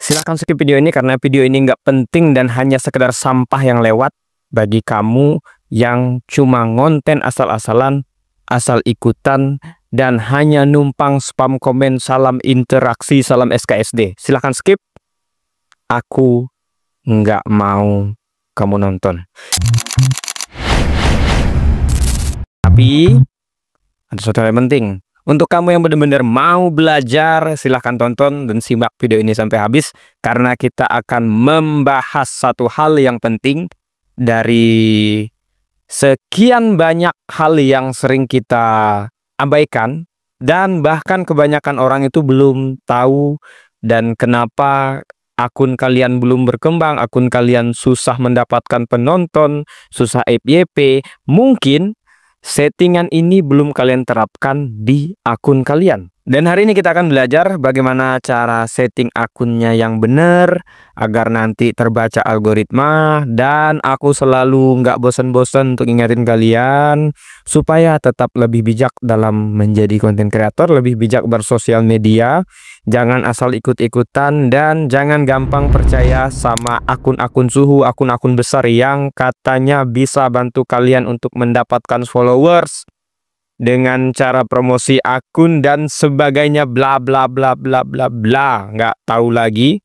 Silahkan skip video ini karena video ini nggak penting dan hanya sekedar sampah yang lewat bagi kamu yang cuma ngonten asal-asalan, asal ikutan, dan hanya numpang spam komen, salam interaksi, salam SKSD. Silahkan skip. Aku nggak mau kamu nonton. Tapi ada sesuatu yang penting. Untuk kamu yang benar-benar mau belajar, silahkan tonton dan simak video ini sampai habis. Karena kita akan membahas satu hal yang penting dari sekian banyak hal yang sering kita abaikan. Dan bahkan kebanyakan orang itu belum tahu dan kenapa akun kalian belum berkembang, akun kalian susah mendapatkan penonton, susah FYP. Mungkin settingan ini belum kalian terapkan di akun kalian. Dan hari ini kita akan belajar bagaimana cara setting akunnya yang benar agar nanti terbaca algoritma. Dan aku selalu nggak bosan-bosan untuk ingatin kalian supaya tetap lebih bijak dalam menjadi konten kreator, lebih bijak bersosial media. Jangan asal ikut-ikutan dan jangan gampang percaya sama akun-akun suhu, akun-akun besar yang katanya bisa bantu kalian untuk mendapatkan followers dengan cara promosi akun dan sebagainya, bla bla bla bla bla bla, nggak tahu lagi.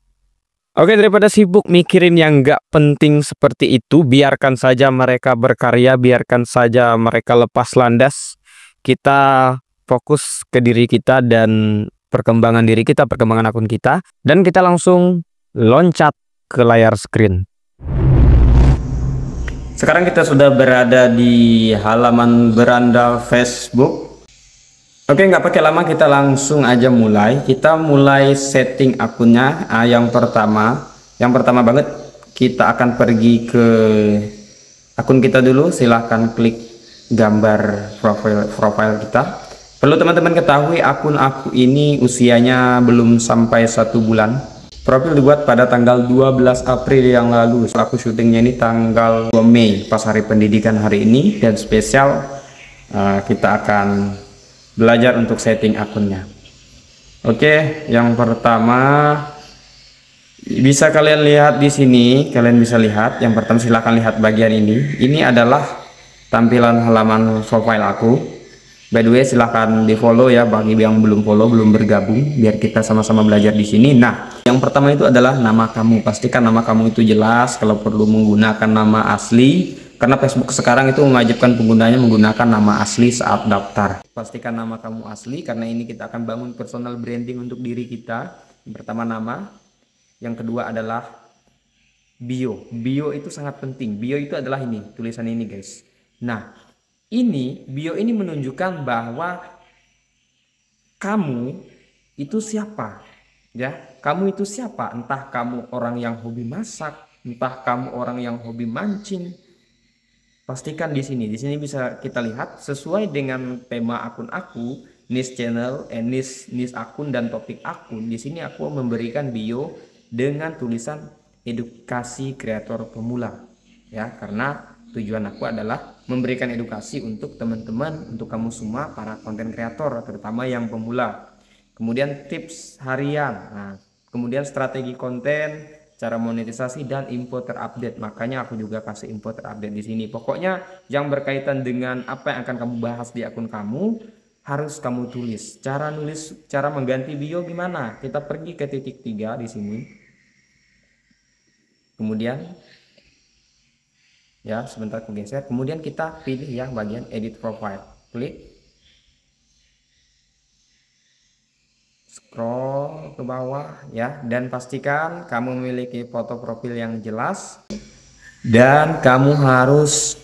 Oke, daripada sibuk mikirin yang nggak penting seperti itu, biarkan saja mereka berkarya, biarkan saja mereka lepas landas. Kita fokus ke diri kita dan perkembangan diri kita, perkembangan akun kita, dan kita langsung loncat ke layar screen. Sekarang kita sudah berada di halaman beranda Facebook. Oke, nggak pakai lama, kita langsung aja mulai. Kita mulai setting akunnya. Yang pertama banget kita akan pergi ke akun kita dulu. Silahkan klik gambar profil kita. Perlu teman-teman ketahui, akun aku ini usianya belum sampai 1 bulan. Profil dibuat pada tanggal 12 April yang lalu. Aku syutingnya ini tanggal 2 Mei, pas hari pendidikan hari ini. Dan spesial kita akan belajar untuk setting akunnya. Oke, yang pertama bisa kalian lihat di sini. Kalian bisa lihat, yang pertama silahkan lihat bagian ini. Ini adalah tampilan halaman profile aku. By the way, silahkan di follow ya bagi yang belum follow, belum bergabung, biar kita sama-sama belajar di sini. Nah, yang pertama itu adalah nama kamu. Pastikan nama kamu itu jelas. Kalau perlu menggunakan nama asli, karena Facebook sekarang itu mewajibkan penggunanya menggunakan nama asli saat daftar. Pastikan nama kamu asli, karena ini kita akan bangun personal branding untuk diri kita. Yang pertama nama, yang kedua adalah bio. Bio itu sangat penting. Bio itu adalah ini, tulisan ini guys. Nah, ini bio ini menunjukkan bahwa kamu itu siapa, ya. Kamu itu siapa? Entah kamu orang yang hobi masak, entah kamu orang yang hobi mancing. Pastikan di sini. Di sini bisa kita lihat sesuai dengan tema akun aku, niche channel, niche akun dan topik akun. Di sini aku memberikan bio dengan tulisan edukasi kreator pemula, ya, karena tujuan aku adalah memberikan edukasi untuk teman-teman, untuk kamu semua para konten kreator, terutama yang pemula. Kemudian tips harian, nah, kemudian strategi konten, cara monetisasi dan info terupdate. Makanya aku juga kasih info terupdate di sini. Pokoknya yang berkaitan dengan apa yang akan kamu bahas di akun kamu harus kamu tulis. Cara mengganti bio gimana? Kita pergi ke titik 3 di sini. Kemudian ya, sebentar aku geser. Kemudian kita pilih yang bagian edit profile. Klik. Scroll ke bawah ya, dan pastikan kamu memiliki foto profil yang jelas. Dan kamu harus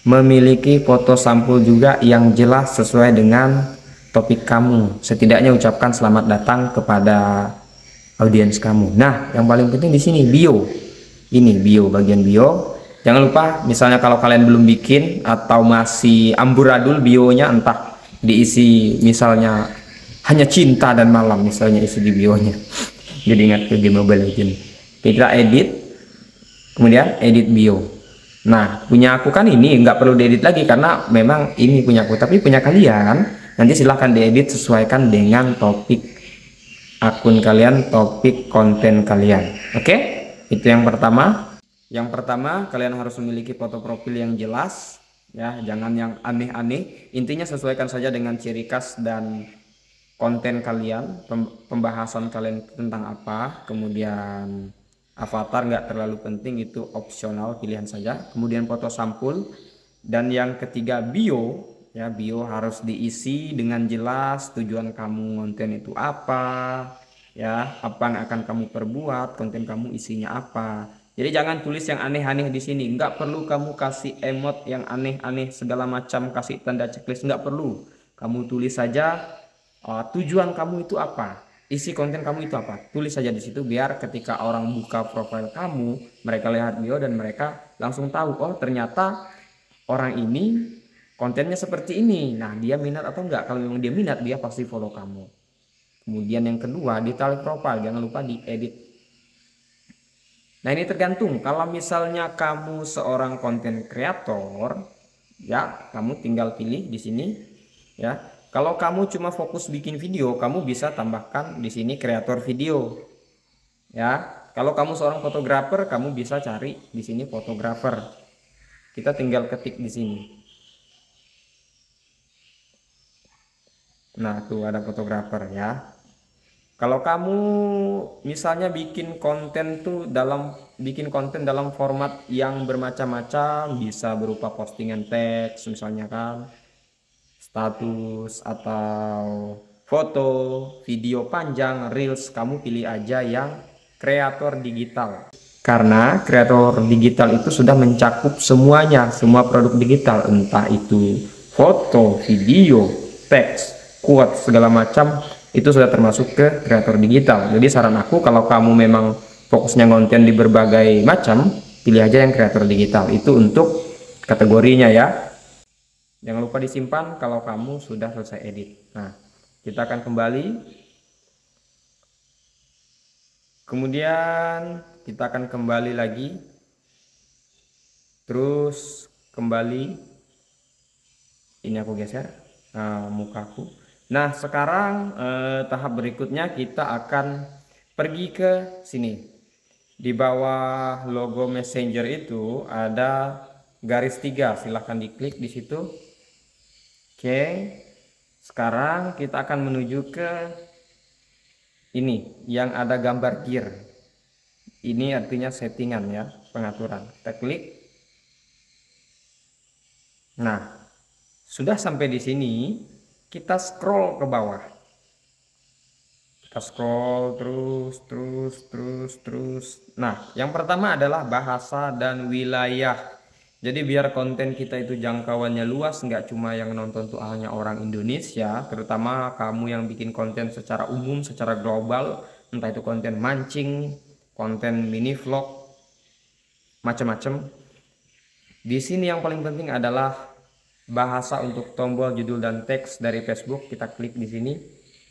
memiliki foto sampul juga yang jelas sesuai dengan topik kamu. Setidaknya ucapkan selamat datang kepada audiens kamu. Nah, yang paling penting di sini bio. Ini bio, bagian bio. Jangan lupa, misalnya kalau kalian belum bikin atau masih amburadul bionya, entah diisi misalnya hanya cinta dan malam, misalnya isi di bionya. Jadi ingat ke game Mobile Legends. Kita edit, kemudian edit bio. Nah, punya aku kan ini nggak perlu diedit lagi karena memang ini punya aku. Tapi punya kalian, nanti silahkan diedit sesuaikan dengan topik akun kalian, topik konten kalian. Oke, itu yang pertama. Yang pertama, kalian harus memiliki foto profil yang jelas, ya, jangan yang aneh-aneh. Intinya sesuaikan saja dengan ciri khas dan konten kalian, pembahasan kalian tentang apa. Kemudian avatar nggak terlalu penting, itu opsional, pilihan saja. Kemudian foto sampul. Dan yang ketiga, bio, ya, bio harus diisi dengan jelas tujuan kamu konten itu apa, ya, apa yang akan kamu perbuat, konten kamu isinya apa. Jadi jangan tulis yang aneh-aneh di sini. Nggak perlu kamu kasih emot yang aneh-aneh segala macam, kasih tanda checklist, nggak perlu. Kamu tulis saja tujuan kamu itu apa, isi konten kamu itu apa. Tulis saja di situ biar ketika orang buka profil kamu, mereka lihat bio dan mereka langsung tahu, oh ternyata orang ini kontennya seperti ini. Nah, dia minat atau enggak? Kalau memang dia minat, dia pasti follow kamu. Kemudian yang kedua, detail profile, jangan lupa diedit. Nah, ini tergantung. Kalau misalnya kamu seorang konten kreator, ya, kamu tinggal pilih di sini, ya. Kalau kamu cuma fokus bikin video, kamu bisa tambahkan di sini kreator video. Ya. Kalau kamu seorang fotografer, kamu bisa cari di sini fotografer. Kita tinggal ketik di sini. Nah, tuh ada fotografer, ya. Kalau kamu misalnya bikin konten dalam format yang bermacam-macam, bisa berupa postingan teks misalnya kan, status atau foto, video panjang, reels, kamu pilih aja yang kreator digital. Karena kreator digital itu sudah mencakup semuanya, semua produk digital, entah itu foto, video, teks, quote, segala macam, itu sudah termasuk ke kreator digital. Jadi saran aku, kalau kamu memang fokusnya konten di berbagai macam, pilih aja yang kreator digital. Itu untuk kategorinya, ya. Jangan lupa disimpan kalau kamu sudah selesai edit. Nah, kita akan kembali. Kemudian kita akan kembali lagi. Terus kembali. Ini aku geser mukaku. Nah, sekarang tahap berikutnya kita akan pergi ke sini. Di bawah logo Messenger itu ada garis 3, silahkan diklik di situ. Oke, sekarang kita akan menuju ke ini yang ada gambar gear. Ini artinya settingan, ya, pengaturan. Kita klik. Nah, sudah sampai di sini. Kita scroll ke bawah. Kita scroll terus. Nah, yang pertama adalah bahasa dan wilayah. Jadi biar konten kita itu jangkauannya luas, nggak cuma yang nonton tuh hanya orang Indonesia, terutama kamu yang bikin konten secara umum, secara global, entah itu konten mancing, konten mini vlog, macam-macam. Di sini yang paling penting adalah bahasa untuk tombol judul dan teks dari Facebook. Kita klik di sini.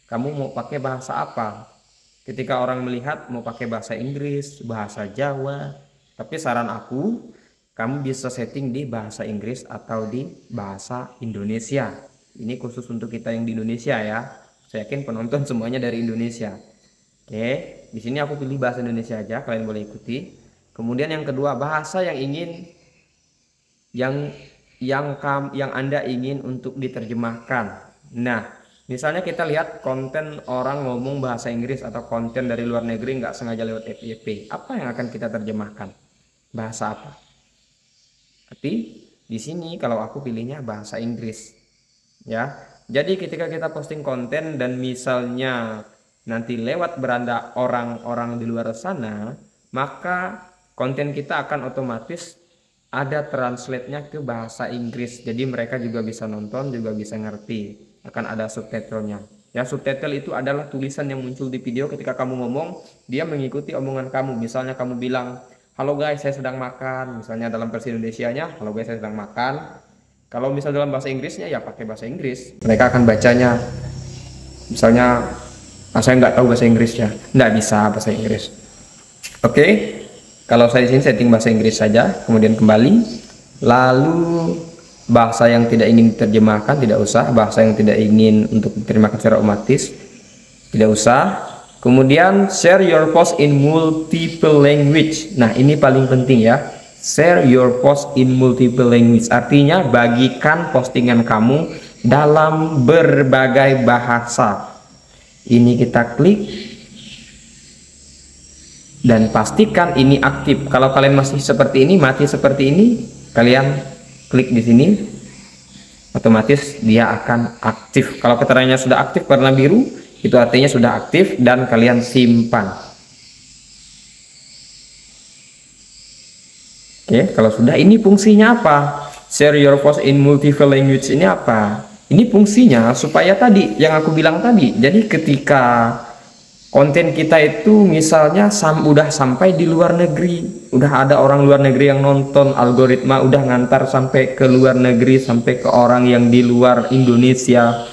Kamu mau pakai bahasa apa? Ketika orang melihat mau pakai bahasa Inggris, bahasa Jawa. Tapi saran aku, kamu bisa setting di bahasa Inggris atau di bahasa Indonesia. Ini khusus untuk kita yang di Indonesia, ya. Saya yakin penonton semuanya dari Indonesia. Oke, di sini aku pilih bahasa Indonesia aja, kalian boleh ikuti. Kemudian yang kedua, bahasa yang Anda ingin untuk diterjemahkan. Nah, misalnya kita lihat konten orang ngomong bahasa Inggris atau konten dari luar negeri nggak sengaja lewat FYP. Apa yang akan kita terjemahkan? Bahasa apa? Tapi di sini kalau aku pilihnya bahasa Inggris. Ya. Jadi ketika kita posting konten dan misalnya nanti lewat beranda orang-orang di luar sana, maka konten kita akan otomatis ada translate-nya ke bahasa Inggris. Jadi mereka juga bisa nonton, juga bisa ngerti. Akan ada subtitlenya. Ya, subtitle itu adalah tulisan yang muncul di video ketika kamu ngomong, dia mengikuti omongan kamu. Misalnya kamu bilang, "Halo guys, saya sedang makan." Misalnya dalam versi Indonesianya, "Halo guys, saya sedang makan." Kalau misal dalam bahasa Inggrisnya, ya pakai bahasa Inggris. Mereka akan bacanya. Misalnya, saya nggak tahu bahasa Inggrisnya. Nggak bisa bahasa Inggris. Oke. Kalau saya di sini setting bahasa Inggris saja, kemudian kembali, lalu bahasa yang tidak ingin diterjemahkan tidak usah, bahasa yang tidak ingin untuk diterjemahkan secara otomatis tidak usah. Kemudian share your post in multiple language. Nah, ini paling penting ya. Share your post in multiple language. Artinya bagikan postingan kamu dalam berbagai bahasa. Ini kita klik dan pastikan ini aktif. Kalau kalian masih seperti ini, mati seperti ini, kalian klik di sini, otomatis dia akan aktif. Kalau keterangannya sudah aktif warna biru, itu artinya sudah aktif dan kalian simpan. Oke, kalau sudah, ini fungsinya apa? Share your post in multiple language ini apa? Ini fungsinya supaya tadi yang aku bilang tadi. Jadi ketika konten kita itu misalnya udah sampai di luar negeri, udah ada orang luar negeri yang nonton, algoritma udah ngantar sampai ke luar negeri, sampai ke orang yang di luar Indonesia,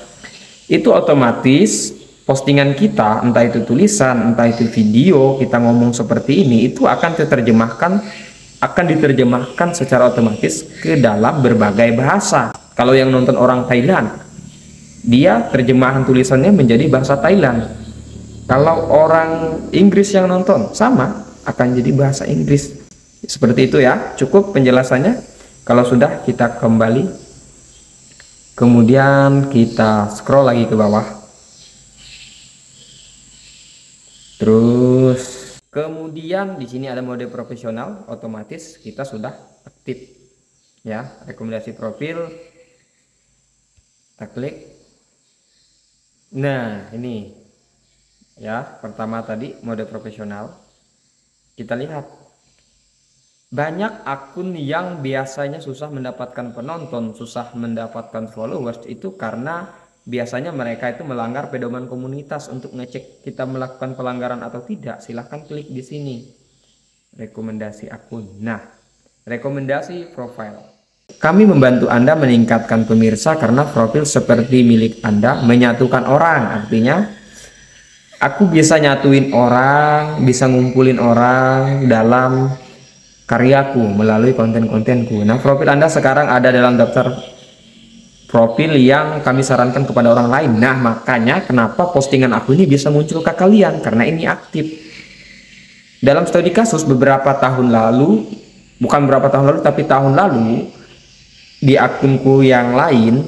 itu otomatis postingan kita, entah itu tulisan, entah itu video, kita ngomong seperti ini, itu akan diterjemahkan secara otomatis ke dalam berbagai bahasa. Kalau yang nonton orang Thailand, dia terjemahan tulisannya menjadi bahasa Thailand. Kalau orang Inggris yang nonton, sama, akan jadi bahasa Inggris. Seperti itu ya, cukup penjelasannya. Kalau sudah, kita kembali, kemudian kita scroll lagi ke bawah. Terus kemudian di sini ada mode profesional, otomatis kita sudah aktif ya. Rekomendasi profil, kita klik. Nah, ini ya, pertama tadi mode profesional. Kita lihat banyak akun yang biasanya susah mendapatkan penonton, susah mendapatkan followers, itu karena biasanya mereka itu melanggar pedoman komunitas. Untuk ngecek kita melakukan pelanggaran atau tidak, silahkan klik di sini, rekomendasi akun. Nah, rekomendasi profil. Kami membantu Anda meningkatkan pemirsa karena profil seperti milik Anda menyatukan orang. Artinya, aku bisa nyatuin orang, bisa ngumpulin orang dalam karyaku melalui konten-kontenku. Nah, profil Anda sekarang ada dalam daftar profil yang kami sarankan kepada orang lain. Nah, makanya kenapa postingan aku ini bisa muncul ke kalian, karena ini aktif. Dalam studi kasus beberapa tahun lalu, bukan beberapa tahun lalu, tapi tahun lalu, di akunku yang lain,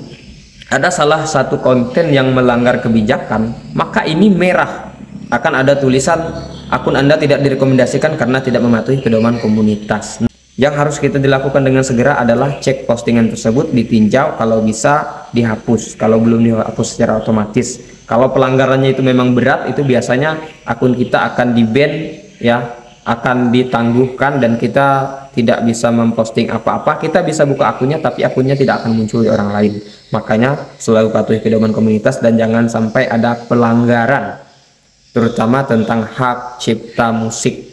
ada salah satu konten yang melanggar kebijakan, maka ini merah. Akan ada tulisan, akun Anda tidak direkomendasikan karena tidak mematuhi pedoman komunitas. Yang harus kita dilakukan dengan segera adalah cek postingan tersebut, ditinjau, kalau bisa dihapus, kalau belum dihapus secara otomatis. Kalau pelanggarannya itu memang berat, itu biasanya akun kita akan di-ban ya, akan ditangguhkan dan kita tidak bisa memposting apa-apa. Kita bisa buka akunnya, tapi akunnya tidak akan muncul di orang lain. Makanya selalu patuhi pedoman komunitas dan jangan sampai ada pelanggaran, terutama tentang hak cipta musik.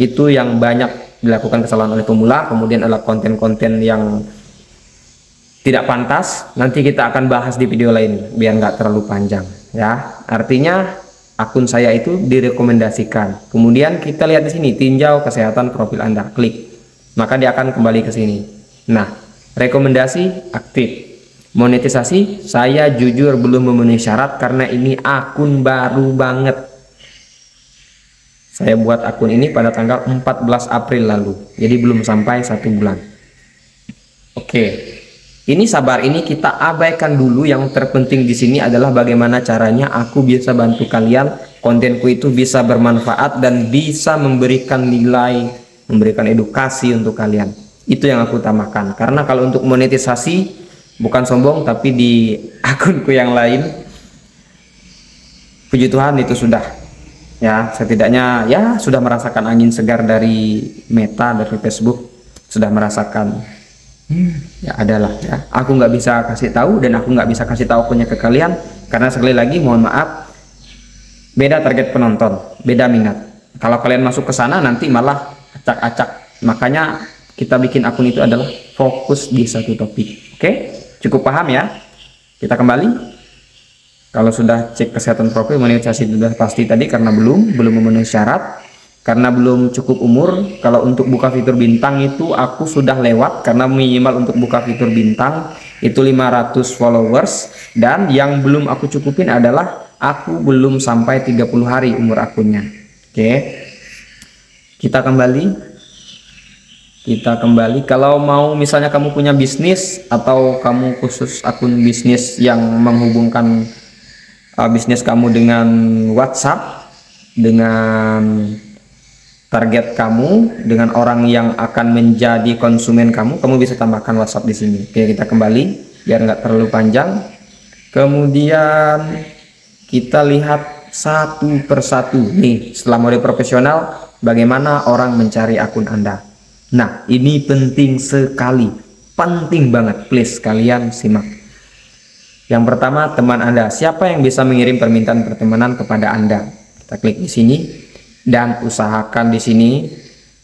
Itu yang banyak dilakukan kesalahan oleh pemula. Kemudian adalah konten-konten yang tidak pantas. Nanti kita akan bahas di video lain biar nggak terlalu panjang ya. Artinya akun saya itu direkomendasikan. Kemudian kita lihat di sini, tinjau kesehatan profil Anda, klik, maka dia akan kembali ke sini. Nah, rekomendasi aktif. Monetisasi, saya jujur belum memenuhi syarat karena ini akun baru banget. Saya buat akun ini pada tanggal 14 April lalu, jadi belum sampai 1 bulan. Oke, ini sabar, ini kita abaikan dulu. Yang terpenting di sini adalah bagaimana caranya aku bisa bantu kalian, kontenku itu bisa bermanfaat dan bisa memberikan nilai, memberikan edukasi untuk kalian. Itu yang aku utamakan. Karena kalau untuk monetisasi, bukan sombong, tapi di akunku yang lain, puji Tuhan itu sudah. Ya, setidaknya ya sudah merasakan angin segar dari Meta, dari Facebook, sudah merasakan ya adalah ya. Aku nggak bisa kasih tahu dan aku nggak bisa kasih tahu punya ke kalian karena sekali lagi mohon maaf, beda target penonton, beda minat. Kalau kalian masuk ke sana nanti malah acak-acak. Makanya kita bikin akun itu adalah fokus di satu topik. Oke, cukup paham ya? Kita kembali. Kalau sudah cek kesehatan profil, monetisasi sudah pasti tadi karena belum memenuhi syarat, karena belum cukup umur. Kalau untuk buka fitur bintang itu aku sudah lewat, karena minimal untuk buka fitur bintang itu 500 followers, dan yang belum aku cukupin adalah Aku belum sampai 30 hari umur akunnya. Oke. Kita kembali. Kalau mau misalnya kamu punya bisnis atau kamu khusus akun bisnis yang menghubungkan bisnis kamu dengan WhatsApp, dengan target kamu, dengan orang yang akan menjadi konsumen kamu bisa tambahkan WhatsApp di sini. Oke, kita kembali biar nggak terlalu panjang. Kemudian kita lihat satu persatu nih, setelah mode profesional, bagaimana orang mencari akun Anda. Nah, ini penting sekali, penting banget, please kalian simak. Yang pertama, teman Anda. Siapa yang bisa mengirim permintaan pertemanan kepada Anda? Kita klik di sini dan usahakan di sini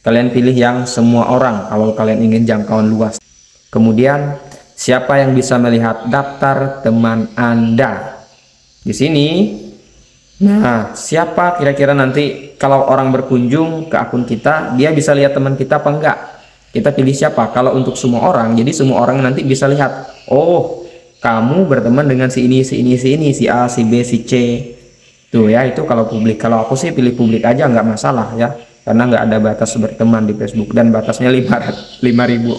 kalian pilih yang semua orang kalau kalian ingin jangkauan luas. Kemudian, siapa yang bisa melihat daftar teman Anda? Di sini. Nah, siapa kira-kira nanti kalau orang berkunjung ke akun kita, dia bisa lihat teman kita apa enggak? Kita pilih siapa? Kalau untuk semua orang, jadi semua orang nanti bisa lihat, oh, kamu berteman dengan si ini, si ini, si ini, si A, si B, si C. Tuh ya, itu kalau publik. Kalau aku sih pilih publik aja, nggak masalah ya. Karena nggak ada batas berteman di Facebook. Dan batasnya 5.000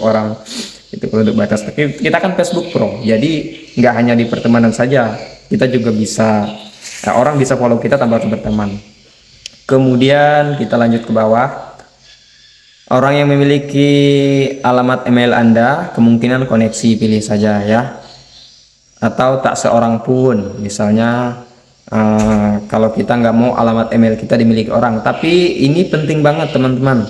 orang. Itu kalau untuk batas. Kita kan Facebook Pro, jadi nggak hanya di pertemanan saja. Kita juga bisa, orang bisa follow kita tanpa harus berteman. Kemudian kita lanjut ke bawah. Orang yang memiliki alamat email Anda, kemungkinan koneksi pilih saja ya. Atau tak seorang pun, misalnya kalau kita nggak mau alamat email kita dimiliki orang. Tapi ini penting banget teman-teman,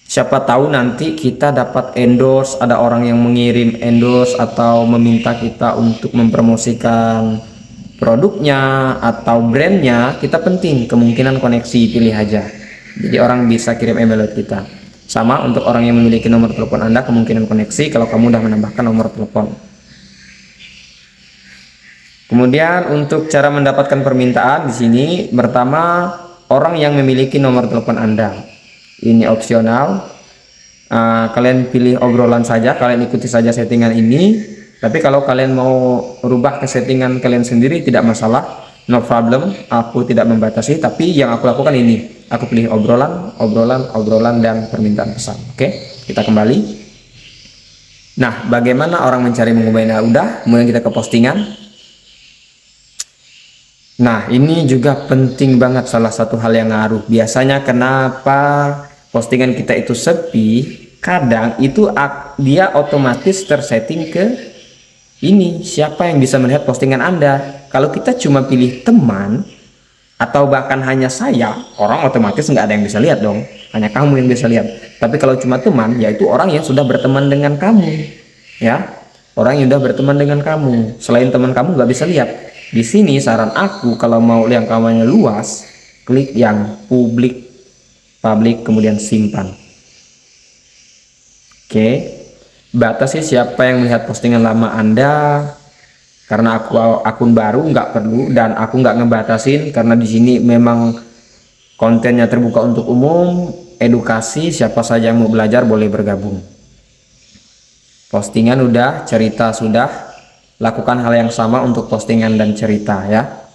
siapa tahu nanti kita dapat endorse, ada orang yang mengirim endorse atau meminta kita untuk mempromosikan produknya atau brandnya. Kita penting, kemungkinan koneksi pilih aja, jadi orang bisa kirim email kita. Sama untuk orang yang memiliki nomor telepon Anda, kemungkinan koneksi kalau kamu udah menambahkan nomor telepon. Kemudian untuk cara mendapatkan permintaan di sini, pertama orang yang memiliki nomor telepon Anda. Ini opsional. Kalian pilih obrolan saja, kalian ikuti saja settingan ini. Tapi kalau kalian mau rubah ke settingan kalian sendiri tidak masalah, no problem. Aku tidak membatasi, tapi yang aku lakukan ini, aku pilih obrolan dan permintaan pesan. Oke, kita kembali. Nah, bagaimana orang mencari mengubahnya? Udah, kemudian kita ke postingan. Nah, ini juga penting banget, salah satu hal yang ngaruh. Biasanya kenapa postingan kita itu sepi, kadang itu dia otomatis tersetting ke ini, siapa yang bisa melihat postingan Anda. Kalau kita cuma pilih teman atau bahkan hanya saya, orang otomatis nggak ada yang bisa lihat dong, hanya kamu yang bisa lihat. Tapi kalau cuma teman, yaitu orang yang sudah berteman dengan kamu ya, orang yang sudah berteman dengan kamu. Selain teman kamu nggak bisa lihat. Di sini saran aku, kalau mau jangkauannya luas, klik yang publik, kemudian simpan. Oke, batasi siapa yang melihat postingan lama Anda. Karena aku akun baru nggak perlu, dan aku nggak ngebatasin karena di sini memang kontennya terbuka untuk umum, edukasi, siapa saja yang mau belajar boleh bergabung. Postingan udah, cerita sudah. Lakukan hal yang sama untuk postingan dan cerita ya.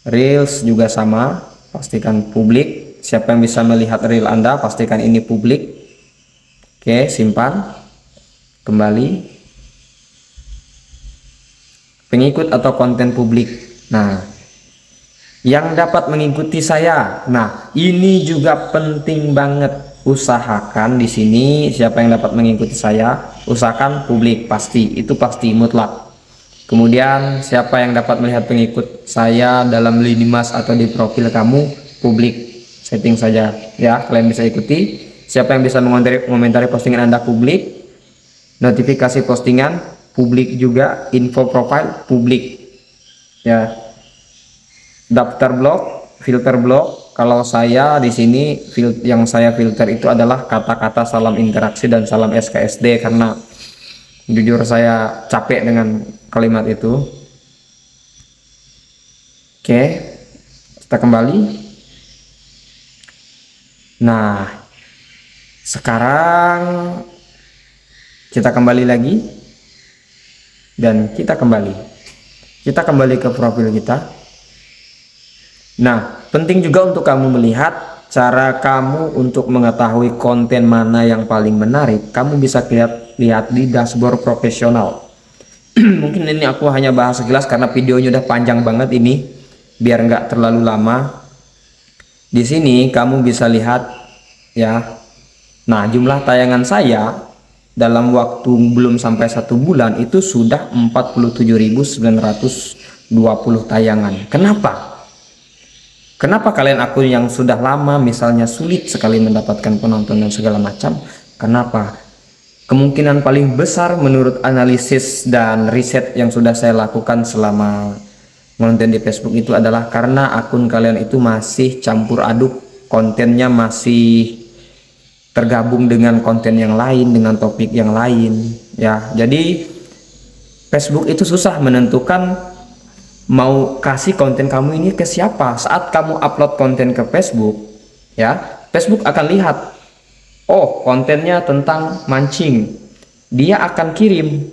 Reels juga sama, pastikan publik. Siapa yang bisa melihat reel Anda, pastikan ini publik. Oke, simpan. Kembali. Pengikut atau konten publik. Nah, yang dapat mengikuti saya. Nah, ini juga penting banget. Usahakan di sini siapa yang dapat mengikuti saya, usahakan publik, pasti, itu pasti mutlak. Kemudian siapa yang dapat melihat pengikut saya dalam lini mas atau di profil kamu, publik, setting saja ya, kalian bisa ikuti. Siapa yang bisa mengomentari postingan Anda, publik. Notifikasi postingan publik juga, info profile publik ya. Daftar blog, filter blog. Kalau saya di sini yang saya filter itu adalah kata-kata salam interaksi dan salam SKSD, karena jujur saya capek dengan kalimat itu. Oke, kita kembali. Nah, sekarang kita kembali lagi dan kita kembali ke profil kita. Nah, penting juga untuk kamu melihat cara kamu untuk mengetahui konten mana yang paling menarik. Kamu bisa lihat di dashboard profesional. Mungkin ini aku hanya bahas sekilas karena videonya udah panjang banget ini, biar nggak terlalu lama. Di sini kamu bisa lihat ya. Nah, jumlah tayangan saya dalam waktu belum sampai 1 bulan itu sudah 47.920 tayangan. Kenapa kalian akun yang sudah lama misalnya sulit sekali mendapatkan penonton dan segala macam? Kenapa? Kemungkinan paling besar menurut analisis dan riset yang sudah saya lakukan selama konten di Facebook itu adalah karena akun kalian itu masih campur aduk, kontennya masih tergabung dengan konten yang lain, dengan topik yang lain ya. Jadi Facebook itu susah menentukan mau kasih konten kamu ini ke siapa. Saat kamu upload konten ke Facebook ya, Facebook akan lihat, oh kontennya tentang mancing, dia akan kirim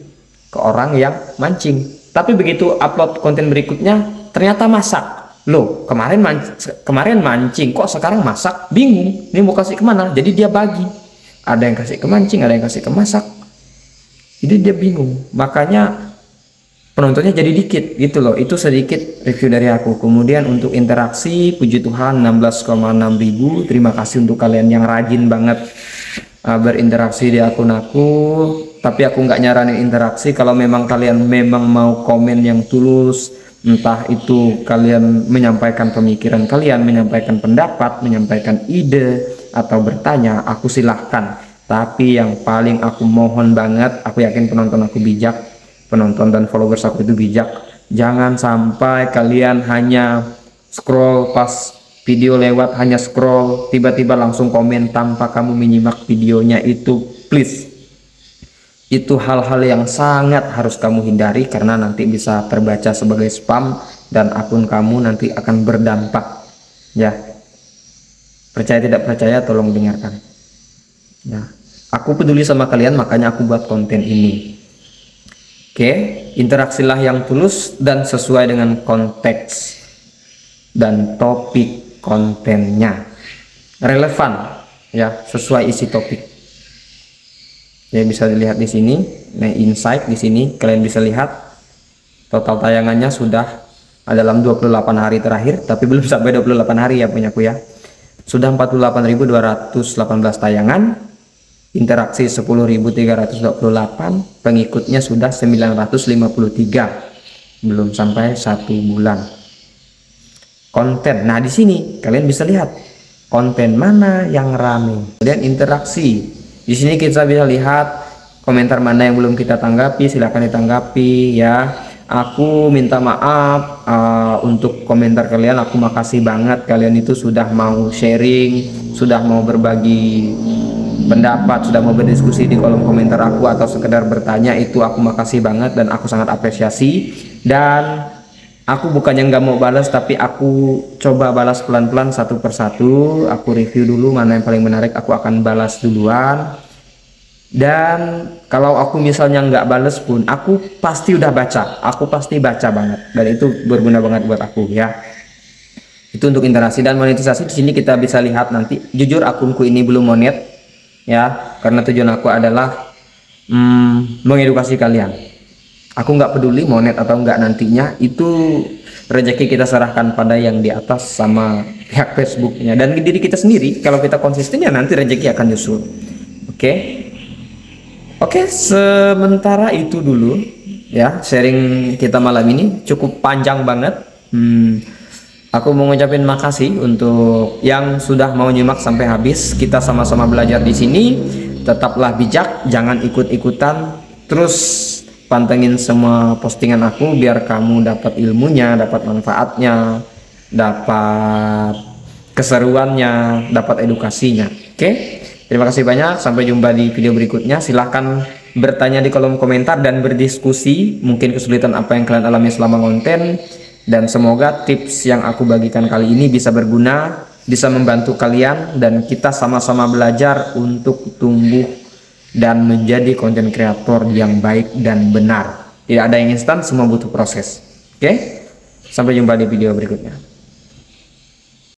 ke orang yang mancing. Tapi begitu upload konten berikutnya ternyata masak, loh kemarin mancing kok sekarang masak, bingung ini mau kasih kemana. Jadi dia bagi, ada yang kasih ke mancing, ada yang kasih ke masak, jadi dia bingung. Makanya penontonnya jadi dikit gitu loh. Itu sedikit review dari aku. Kemudian untuk interaksi, puji Tuhan 16,6 ribu. Terima kasih untuk kalian yang rajin banget berinteraksi di akun aku. Tapi aku nggak nyaranin interaksi. Kalau memang kalian memang mau komen yang tulus, entah itu kalian menyampaikan pemikiran kalian, menyampaikan pendapat, menyampaikan ide, atau bertanya, aku silahkan. Tapi yang paling aku mohon banget, aku yakin penonton aku bijak, penonton dan followers aku itu bijak, jangan sampai kalian hanya scroll pas video lewat, hanya scroll tiba-tiba langsung komen tanpa kamu menyimak videonya. Itu please, itu hal-hal yang sangat harus kamu hindari karena nanti bisa terbaca sebagai spam dan akun kamu nanti akan berdampak ya. Percaya tidak percaya tolong dengarkan ya. Aku peduli sama kalian, makanya aku buat konten ini. Oke, interaksilah yang tulus dan sesuai dengan konteks dan topik kontennya, relevan ya, sesuai isi topik. Ya bisa dilihat di sini, nah insight di sini kalian bisa lihat total tayangannya sudah dalam 28 hari terakhir, tapi belum sampai 28 hari ya punyaku ya. Sudah 48.218 tayangan. Interaksi 10.328, pengikutnya sudah 953, belum sampai 1 bulan. Konten, nah di sini kalian bisa lihat konten mana yang rame. Kemudian interaksi, di sini kita bisa lihat komentar mana yang belum kita tanggapi, silahkan ditanggapi ya. Aku minta maaf untuk komentar kalian, aku makasih banget kalian itu sudah mau sharing, sudah mau berbagi pendapat, sudah mau berdiskusi di kolom komentar aku atau sekedar bertanya. Itu aku makasih banget dan aku sangat apresiasi. Dan aku bukannya nggak mau balas, tapi aku coba balas pelan-pelan satu persatu. Aku review dulu mana yang paling menarik, aku akan balas duluan. Dan kalau aku misalnya nggak balas pun, aku pasti udah baca, aku pasti baca banget, dan itu berguna banget buat aku ya. Itu untuk interaksi dan monetisasi. Di sini kita bisa lihat nanti. Jujur akunku ini belum monet ya, karena tujuan aku adalah mengedukasi kalian. Aku nggak peduli monet atau enggak nantinya, itu rezeki kita serahkan pada yang di atas sama pihak Facebooknya dan diri kita sendiri. Kalau kita konsisten ya nanti rezeki akan nyusul. Oke, sementara itu dulu ya sharing kita malam ini, cukup panjang banget. Aku mau ngucapin makasih untuk yang sudah mau nyimak sampai habis. Kita sama-sama belajar di sini. Tetaplah bijak, jangan ikut-ikutan. Terus pantengin semua postingan aku biar kamu dapat ilmunya, dapat manfaatnya, dapat keseruannya, dapat edukasinya. Oke? Terima kasih banyak. Sampai jumpa di video berikutnya. Silahkan bertanya di kolom komentar dan berdiskusi. Mungkin kesulitan apa yang kalian alami selama konten. Dan semoga tips yang aku bagikan kali ini bisa berguna, bisa membantu kalian, dan kita sama-sama belajar untuk tumbuh dan menjadi konten kreator yang baik dan benar. Tidak ada yang instan, semua butuh proses. Oke? Sampai jumpa di video berikutnya.